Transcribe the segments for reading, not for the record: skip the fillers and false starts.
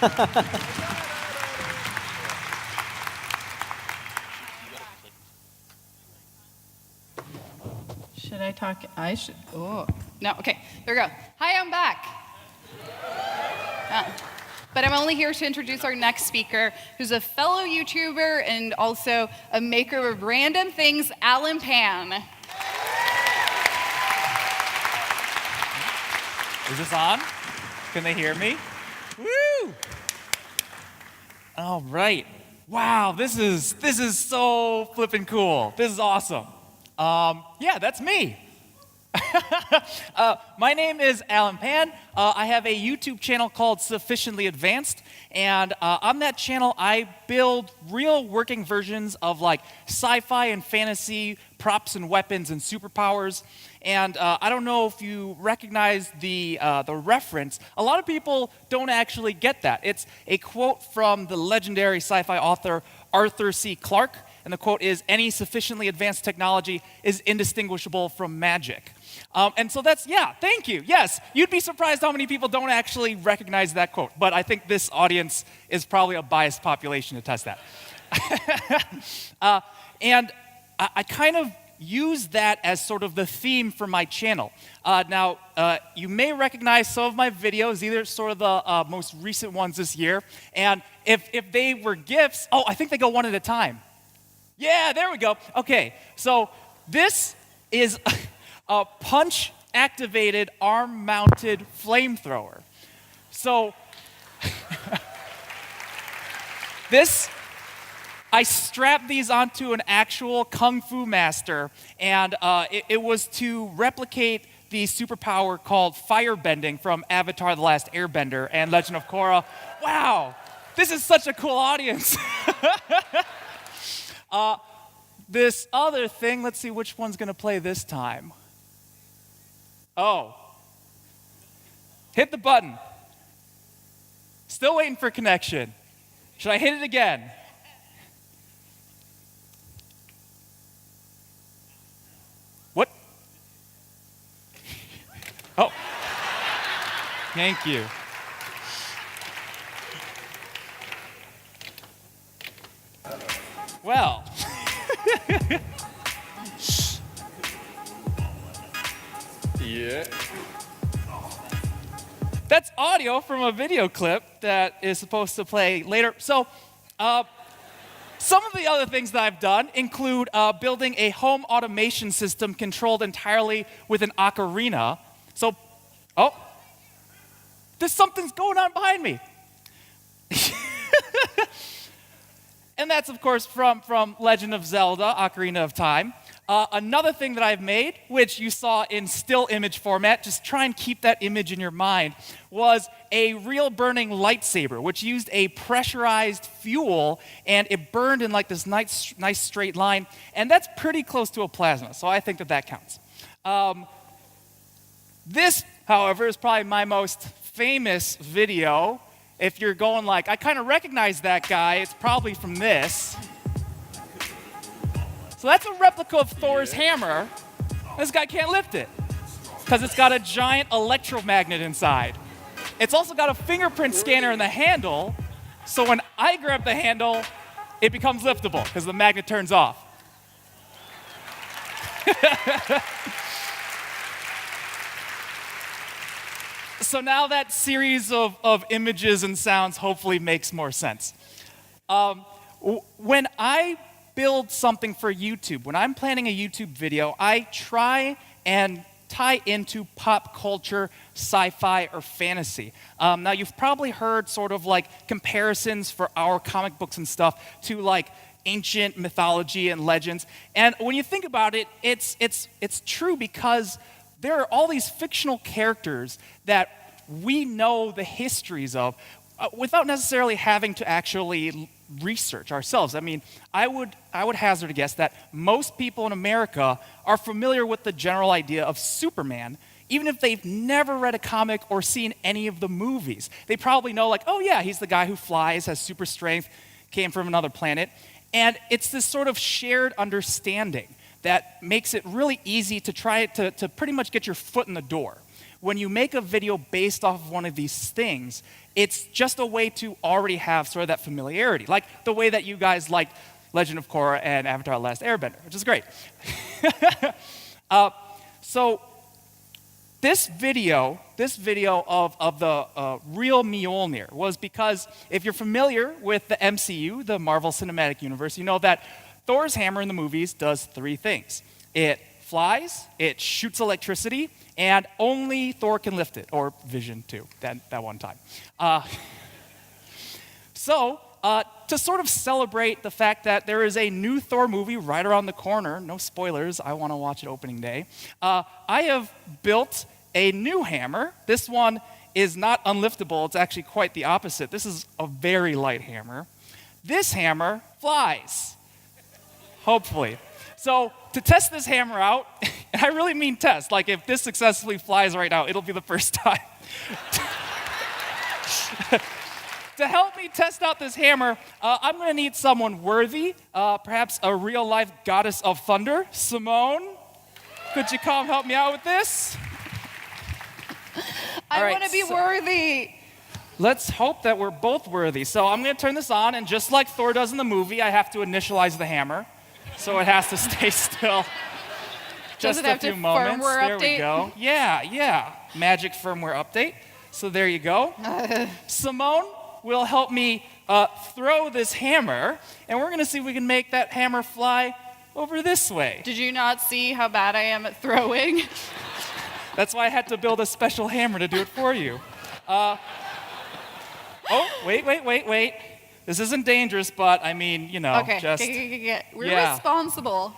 Should I talk? I should. Oh, no. Okay, there we go. Hi, I'm back. But I'm only here to introduce our next speaker, who's a fellow YouTuber and also a maker of random things, Alan Pan. Is this on? Can they hear me? Woo! All right. Wow, this is so flippin' cool. This is awesome. Yeah, that's me. My name is Alan Pan. I have a YouTube channel called Sufficiently Advanced, and on that channel I build real working versions of like sci-fi and fantasy props and weapons and superpowers. And I don't know if you recognize the reference. A lot of people don't actually get that. It's a quote from the legendary sci-fi author Arthur C. Clarke, and the quote is, "Any sufficiently advanced technology is indistinguishable from magic." And so that's, yeah, thank you. Yes, you'd be surprised how many people don't actually recognize that quote, but I think this audience is probably a biased population to test that. And I kind of use that as sort of the theme for my channel. Now, you may recognize some of my videos, either sort of the most recent ones this year, and if they were GIFs, oh, I think they go one at a time. Yeah, there we go. Okay, so this is a punch-activated, arm-mounted flamethrower. So I strapped these onto an actual kung fu master, and it was to replicate the superpower called firebending from Avatar: The Last Airbender and Legend of Korra. Wow, this is such a cool audience. This other thing, let's see which one's gonna play this time. Oh, hit the button. Still waiting for connection. Should I hit it again? What? Oh, thank you. Well. Yeah. That's audio from a video clip that is supposed to play later. So, some of the other things that I've done include building a home automation system controlled entirely with an ocarina. So, oh, something's going on behind me. And that's, of course, from Legend of Zelda, Ocarina of Time. Another thing that I've made, which you saw in still image format, just try and keep that image in your mind, was a real burning lightsaber, which used a pressurized fuel, and it burned in like this nice straight line, and that's pretty close to a plasma, so I think that counts. This, however, is probably my most famous video. If you're going like, I kind of recognize that guy, it's probably from this. So that's a replica of Thor's hammer. This guy can't lift it because it's got a giant electromagnet inside. It's also got a fingerprint scanner in the handle, so when I grab the handle, it becomes liftable because the magnet turns off. So now that series of images and sounds hopefully makes more sense. When I build something for YouTube, when I'm planning a YouTube video, I try and tie into pop culture, sci-fi, or fantasy. Now, you've probably heard sort of like comparisons for our comic books and stuff to like ancient mythology and legends. And when you think about it, it's true because there are all these fictional characters that we know the histories of without necessarily having to actually research ourselves. I mean, I would hazard a guess that most people in America are familiar with the general idea of Superman, even if they've never read a comic or seen any of the movies. They probably know, like, oh yeah, he's the guy who flies, has super strength, came from another planet. And it's this sort of shared understanding that makes it really easy to try to pretty much get your foot in the door. when you make a video based off of one of these things, it's just a way to already have sort of that familiarity, like the way that you guys like Legend of Korra and Avatar: The Last Airbender, which is great. So this video of the real Mjolnir was because if you're familiar with the MCU, the Marvel Cinematic Universe, you know that Thor's hammer in the movies does three things. It flies, it shoots electricity, and only Thor can lift it, or Vision too, that one time. To sort of celebrate the fact that there is a new Thor movie right around the corner, no spoilers, I want to watch it opening day, I have built a new hammer. This one is not unliftable, it's actually quite the opposite. This is a very light hammer. This hammer flies, hopefully. So to test this hammer out, and I really mean test, like if this successfully flies right now, it'll be the first time. To help me test out this hammer, I'm going to need someone worthy, perhaps a real-life goddess of thunder. Simone, could you come help me out with this? I want to be worthy. Let's hope that we're both worthy. So I'm going to turn this on, and just like Thor does in the movie, I have to initialize the hammer. So it has to stay still. Does it have to moments. firmware There update? we go. Yeah. Magic firmware update. So there you go. Simone will help me throw this hammer, and we're going to see if we can make that hammer fly over this way. Did you not see how bad I am at throwing? That's why I had to build a special hammer to do it for you. Oh, wait. This isn't dangerous, but I mean, Okay, just... We're responsible.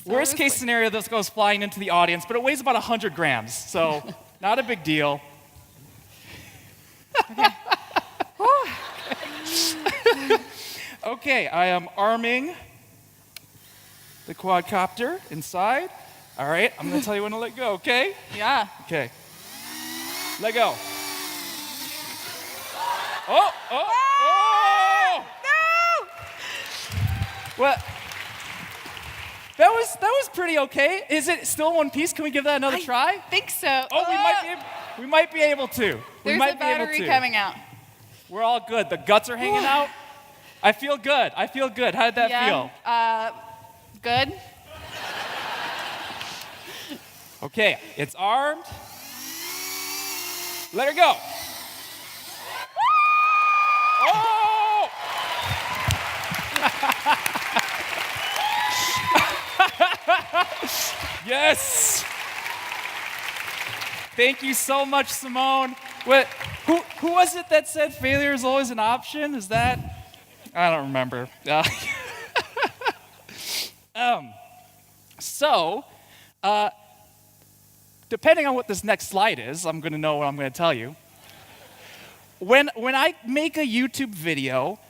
Worst case scenario, this goes flying into the audience, but it weighs about 100 grams, so not a big deal. Okay, I am arming the quadcopter inside. All right, I'm going to tell you when to let go, okay? Yeah. Okay. Let go. Oh! No! What? That was pretty okay. Is it still in one piece? Can we give that another try? I think so. Oh, we might be able to. There's a battery coming out. We're all good. The guts are hanging out. I feel good. How did that feel? Good. Okay, it's armed. Let her go. Oh! Yes! Thank you so much, Simone. Who was it that said failure is always an option? Is that? I don't remember. Depending on what this next slide is, I'm going to know what I'm going to tell you. When I make a YouTube video,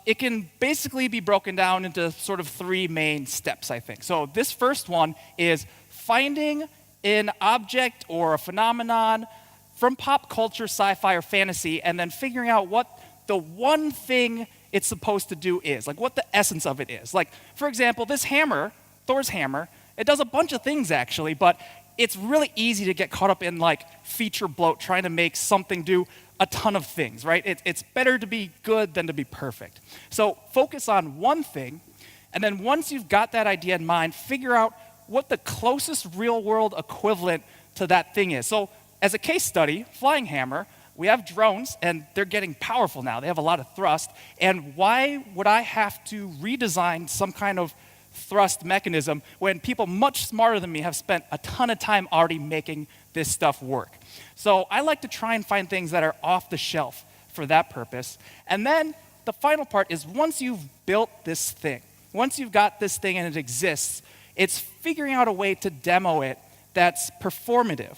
it can basically be broken down into sort of three main steps, I think. So this first one is finding an object or a phenomenon from pop culture, sci-fi, or fantasy, and then figuring out what the one thing it's supposed to do is, like what the essence of it is. Like, for example, this hammer, Thor's hammer, it does a bunch of things actually, but it's really easy to get caught up in like feature bloat, trying to make something do a ton of things, right? It's better to be good than to be perfect. So focus on one thing, and then once you've got that idea in mind, figure out what the closest real-world equivalent to that thing is. So as a case study, flying hammer, we have drones, and they're getting powerful now. They have a lot of thrust, and why would I have to redesign some kind of thrust mechanism when people much smarter than me have spent a ton of time already making this stuff work? So I like to try and find things that are off the shelf for that purpose. And then the final part is once you've built this thing, once you've got this thing and it exists, it's figuring out a way to demo it that's performative.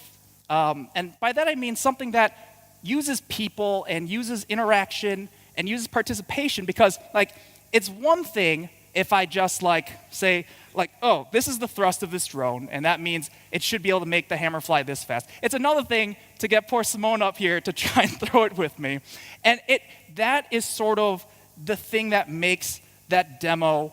And by that I mean something that uses people and uses interaction and uses participation, because like it's one thing if I just say, oh, this is the thrust of this drone, and that means it should be able to make the hammer fly this fast. It's another thing to get poor Simone up here to try and throw it with me. And that is sort of the thing that makes that demo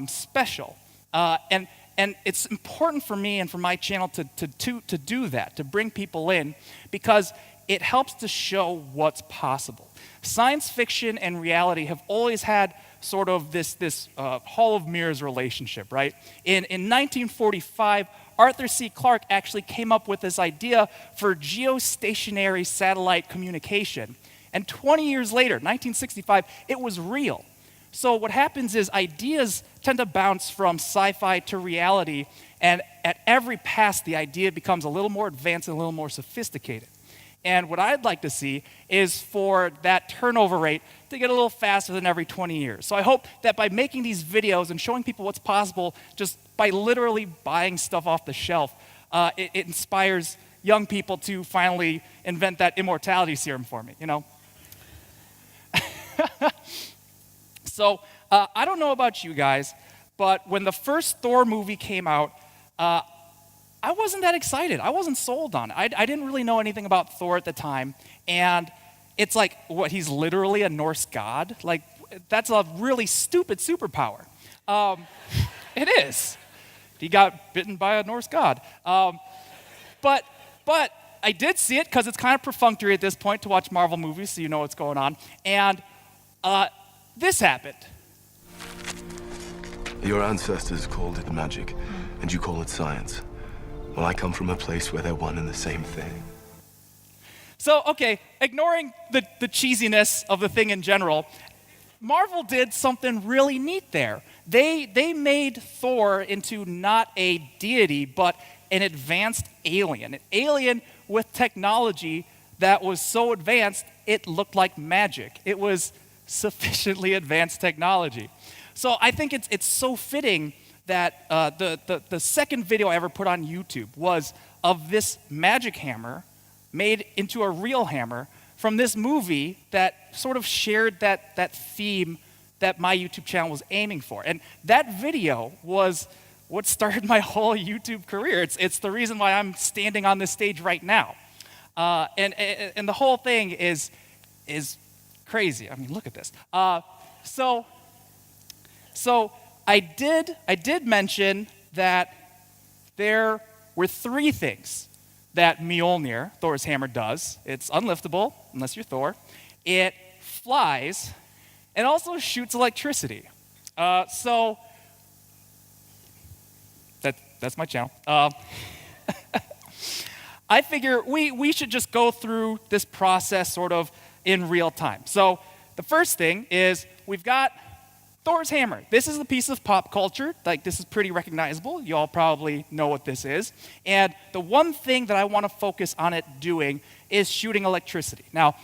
special. And And it's important for me and for my channel to do that, to bring people in, because it helps to show what's possible. Science fiction and reality have always had sort of this Hall of Mirrors relationship, right? In 1945, Arthur C. Clarke actually came up with this idea for geostationary satellite communication. And 20 years later, 1965, it was real. So what happens is ideas tend to bounce from sci-fi to reality, and at every pass, the idea becomes a little more advanced and a little more sophisticated. And what I'd like to see is for that turnover rate to get a little faster than every 20 years. So I hope that by making these videos and showing people what's possible just by literally buying stuff off the shelf, it inspires young people to finally invent that immortality serum for me, you know? So I don't know about you guys, but when the first Thor movie came out, I wasn't that excited. I wasn't sold on it. I didn't really know anything about Thor at the time. And it's like, what, he's literally a Norse god? Like, that's a really stupid superpower. It is. He got bitten by a Norse god. But I did see it because it's kind of perfunctory at this point to watch Marvel movies, so you know what's going on. And this happened. Your ancestors called it magic, and you call it science. Well, I come from a place where they're one and the same thing. So, okay, ignoring the cheesiness of the thing in general, Marvel did something really neat there. They made Thor into not a deity, but an advanced alien. An alien with technology that was so advanced, it looked like magic. It was sufficiently advanced technology. So I think it's so fitting that the second video I ever put on YouTube was of this magic hammer made into a real hammer from this movie that sort of shared that theme that my YouTube channel was aiming for. And that video was what started my whole YouTube career. It's the reason why I'm standing on this stage right now. And the whole thing is crazy. I mean, look at this. So I did mention that there were three things that Mjolnir, Thor's hammer, does. It's unliftable, unless you're Thor. It flies, and also shoots electricity. So that's my channel. I figure we should just go through this process sort of in real time. So the first thing is we've got Thor's hammer. This is a piece of pop culture. Like, this is pretty recognizable. You all probably know what this is. And the one thing that I want to focus on it doing is shooting electricity. Now,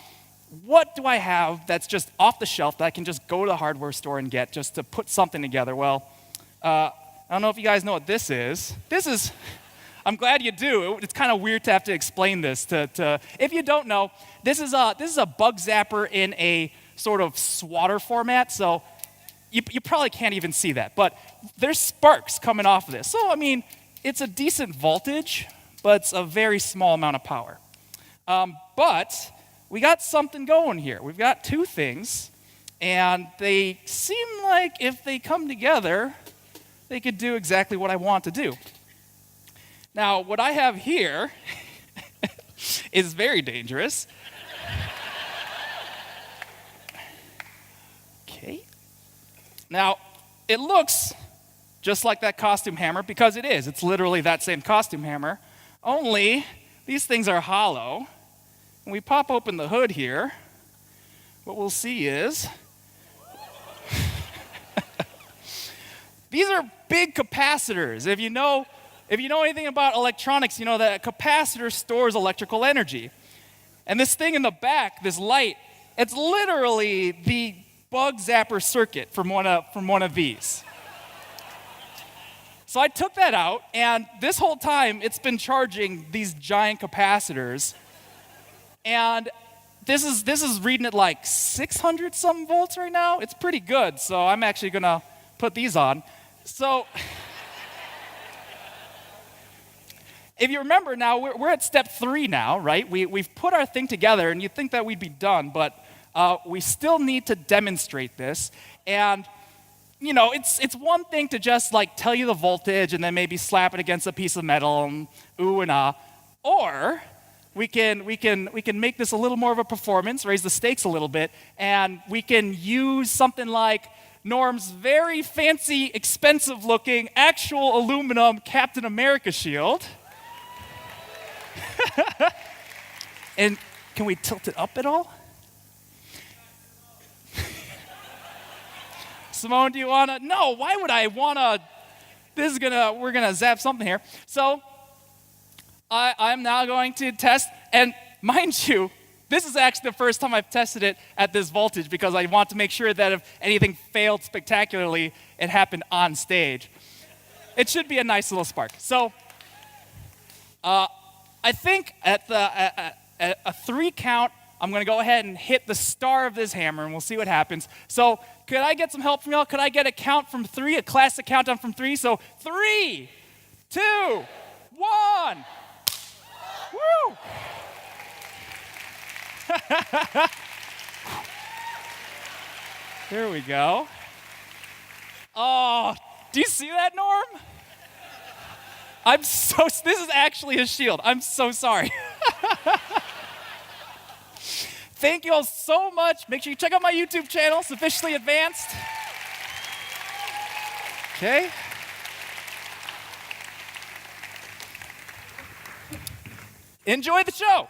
what do I have that's just off the shelf that I can just go to the hardware store and get just to put something together? Well, I don't know if you guys know what this is. I'm glad you do. It's kind of weird to have to explain this to if you don't know, this is a bug zapper in a sort of swatter format. So you probably can't even see that, but there's sparks coming off of this. So, I mean, it's a decent voltage, but it's a very small amount of power. But we got something going here. We've got two things, and they seem like if they come together, they could do exactly what I want to do. Now, what I have here is very dangerous. Okay. Now, it looks just like that costume hammer because it is. It's literally that same costume hammer, only these things are hollow. When we pop open the hood here, what we'll see is these are big capacitors. If you know anything about electronics, you know that a capacitor stores electrical energy. And this thing in the back, this light, it's literally the bug zapper circuit from one of these. So I took that out, and this whole time it's been charging these giant capacitors. And this is reading at like 600 something volts right now. It's pretty good, so I'm actually gonna put these on. So if you remember now, we're at step 3 now, right? We've put our thing together, and you'd think that we'd be done, but we still need to demonstrate this. And, it's one thing to just like tell you the voltage and then maybe slap it against a piece of metal and ooh and ah. Or we can make this a little more of a performance, raise the stakes a little bit, and we can use something like Norm's very fancy, expensive-looking, actual aluminum Captain America shield. And can we tilt it up at all? Simone, do you wanna? No, why would I wanna? We're gonna zap something here. So I'm now going to test, and mind you, this is actually the first time I've tested it at this voltage because I want to make sure that if anything failed spectacularly, it happened on stage. It should be a nice little spark. So I think at a 3 count, I'm going to go ahead and hit the star of this hammer, and we'll see what happens. So could I get some help from y'all? Could I get a count from 3, a classic countdown from 3? So 3, 2, 1. Woo! Here we go. Oh, do you see that, Norm? This is actually a shield. I'm so sorry. Thank you all so much. Make sure you check out my YouTube channel. It's officially advanced. Okay. Enjoy the show.